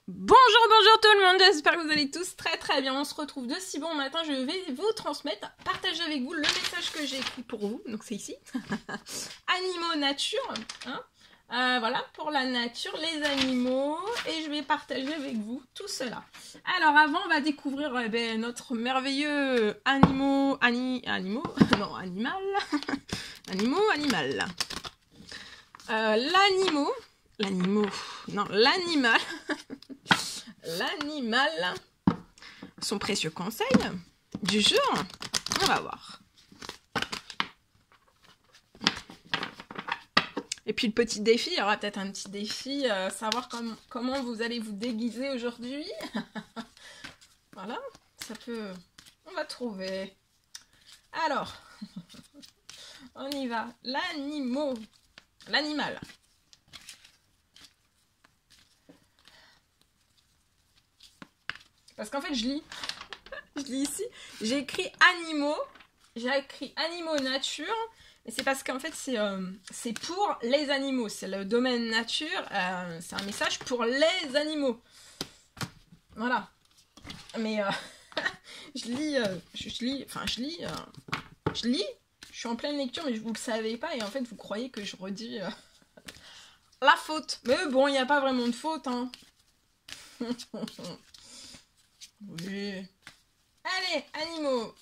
Bonjour tout le monde, j'espère que vous allez tous très bien. On se retrouve de si bon matin, je vais vous transmettre, partager avec vous le message que j'ai écrit pour vous. Donc c'est ici, animaux nature, hein. Voilà, pour la nature, les animaux, et je vais partager avec vous tout cela. Alors avant, on va découvrir notre merveilleux animal, l'animal, son précieux conseil du jour, on va voir. Et puis le petit défi, il y aura peut-être un petit défi, savoir comment vous allez vous déguiser aujourd'hui. Voilà, ça peut... On va trouver. Alors, on y va. L'animal. Parce qu'en fait, je lis ici, j'ai écrit animaux nature, et c'est parce qu'en fait, c'est pour les animaux, c'est le domaine nature, c'est un message pour les animaux. Voilà. Mais je suis en pleine lecture, mais vous le savez pas, et en fait, vous croyez que je redis la faute. Mais bon, il n'y a pas vraiment de faute, hein. Oui. Allez, animaux.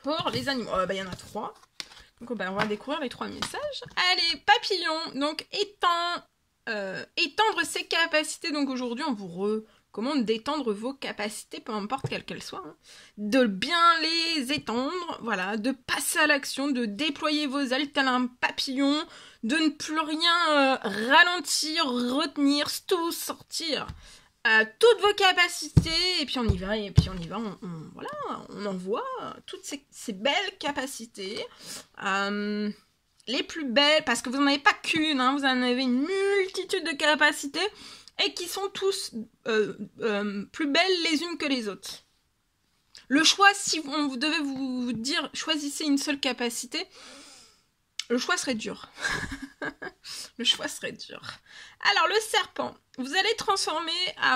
Pour les animaux. Il y en a 3. Donc on va découvrir les 3 messages. Allez, papillon. Donc étendre ses capacités. Donc aujourd'hui, on vous recommande d'étendre vos capacités, peu importe quelles qu'elles soient. Hein. De bien les étendre. Voilà. De passer à l'action. De déployer vos ailes tel un papillon. De ne plus rien ralentir, retenir, tout sortir. Toutes vos capacités, et puis on y va, voilà, on envoie toutes ces belles capacités, les plus belles, parce que vous n'en avez pas qu'une, hein, vous en avez une multitude de capacités, et qui sont tous plus belles les unes que les autres. Le choix, si vous devez vous dire, choisissez une seule capacité, le choix serait dur. Le choix serait dur. Alors, le serpent. Vous allez transformer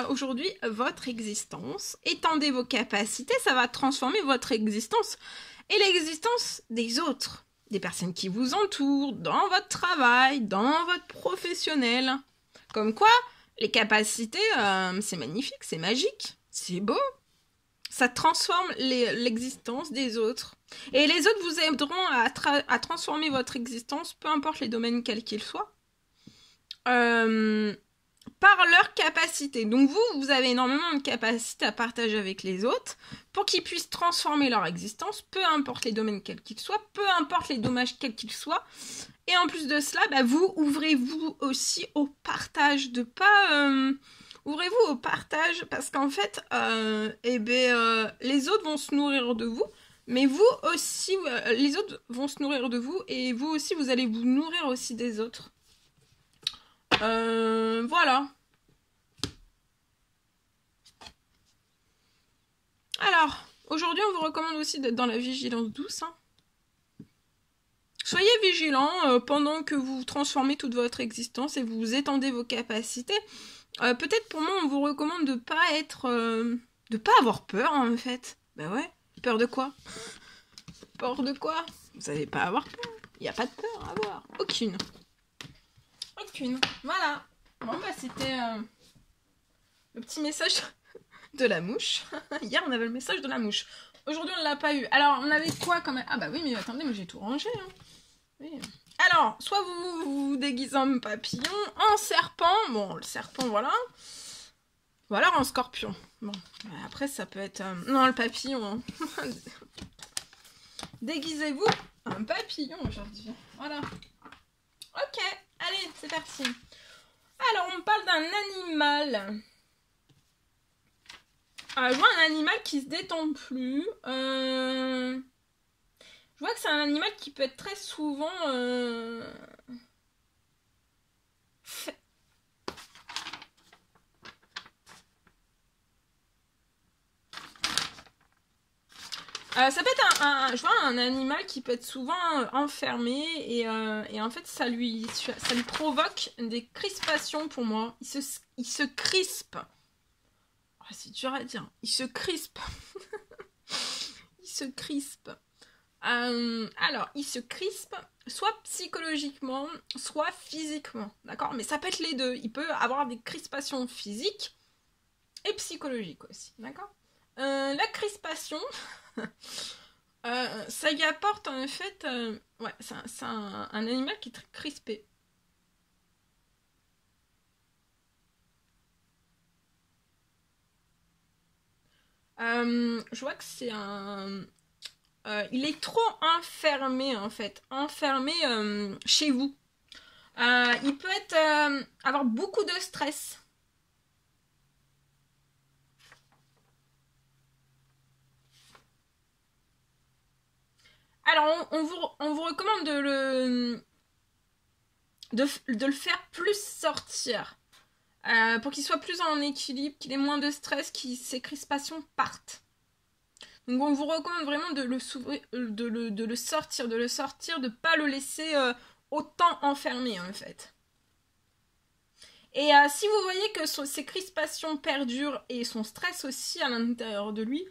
aujourd'hui votre existence. Étendez vos capacités, ça va transformer votre existence et l'existence des autres. Des personnes qui vous entourent, dans votre travail, dans votre professionnel. Comme quoi, les capacités, c'est magnifique, c'est magique, c'est beau. Ça transforme l'existence des autres. Et les autres vous aideront à transformer votre existence, peu importe les domaines quels qu'ils soient, par leur capacité. Donc vous avez énormément de capacités à partager avec les autres pour qu'ils puissent transformer leur existence, peu importe les domaines quels qu'ils soient, peu importe les dommages quels qu'ils soient. Et en plus de cela, vous ouvrez-vous aussi au partage, ouvrez-vous au partage, parce qu'en fait, les autres vont se nourrir de vous, mais vous aussi, les autres vont se nourrir de vous, et vous aussi, vous allez vous nourrir aussi des autres. Voilà. Alors, aujourd'hui, on vous recommande aussi d'être dans la vigilance douce. Hein. Soyez vigilants pendant que vous transformez toute votre existence et vous étendez vos capacités. Peut-être pour moi, on vous recommande de pas avoir peur, en fait. Ouais. Peur de quoi? Peur de quoi? Vous n'allez pas avoir peur. Il n'y a pas de peur à avoir. Aucune. Voilà. Bon, c'était le petit message de la mouche. Hier, on avait le message de la mouche. Aujourd'hui, on ne l'a pas eu. Alors, on avait quoi quand même? Ah oui, mais attendez, moi j'ai tout rangé. Hein. Oui. Alors, soit vous vous déguisez en papillon, en serpent. Bon, le serpent, voilà. Ou alors en scorpion. Bon, après, ça peut être... Non, le papillon. Hein. Déguisez-vous en papillon aujourd'hui. Voilà. Ok, allez, c'est parti. Alors, on parle d'un animal. Je vois un animal qui se détend plus. Je vois que c'est un animal qui peut être très souvent... Ça peut être je vois, un animal qui peut être souvent enfermé et en fait ça lui provoque des crispations pour moi. Il se crispe. Oh, c'est dur à dire. Il se crispe. Il se crispe. Alors, il se crispe soit psychologiquement, soit physiquement. D'accord? Mais ça peut être les deux. Il peut avoir des crispations physiques et psychologiques aussi. D'accord? La crispation, ça y apporte en fait... ouais, c'est un animal qui est très crispé. Je vois que c'est un... il est trop enfermé en fait. Enfermé chez vous. Il peut être... avoir beaucoup de stress. Alors, on vous recommande de le faire plus sortir. Pour qu'il soit plus en équilibre, qu'il ait moins de stress, que ses crispations partent. Donc on vous recommande vraiment de le sortir, de ne pas le laisser autant enfermé en fait. Et si vous voyez que ses crispations perdurent et son stress aussi à l'intérieur de lui,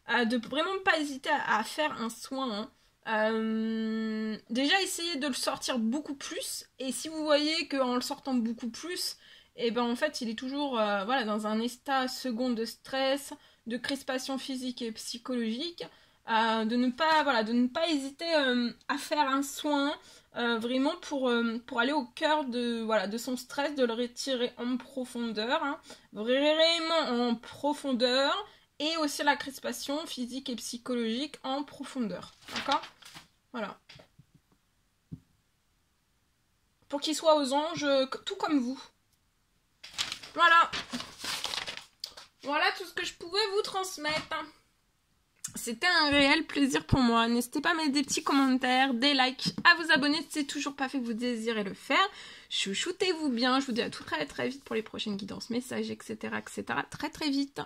de vraiment pas hésiter à faire un soin. Déjà essayez de le sortir beaucoup plus, et si vous voyez qu'en le sortant beaucoup plus, et ben en fait il est toujours voilà, dans un état second de stress, de crispation physique et psychologique, de ne pas hésiter à faire un soin vraiment pour aller au cœur de son stress, de le retirer en profondeur, hein, vraiment en profondeur, et aussi la crispation physique et psychologique en profondeur, d'accord? Voilà. Pour qu'il soit aux anges, tout comme vous. Voilà. Voilà tout ce que je pouvais vous transmettre. C'était un réel plaisir pour moi. N'hésitez pas à mettre des petits commentaires, des likes, à vous abonner si c'est toujours pas fait que vous désirez le faire. Chouchoutez-vous bien. Je vous dis à tout très très vite pour les prochaines guidances, messages, etc. Très très vite.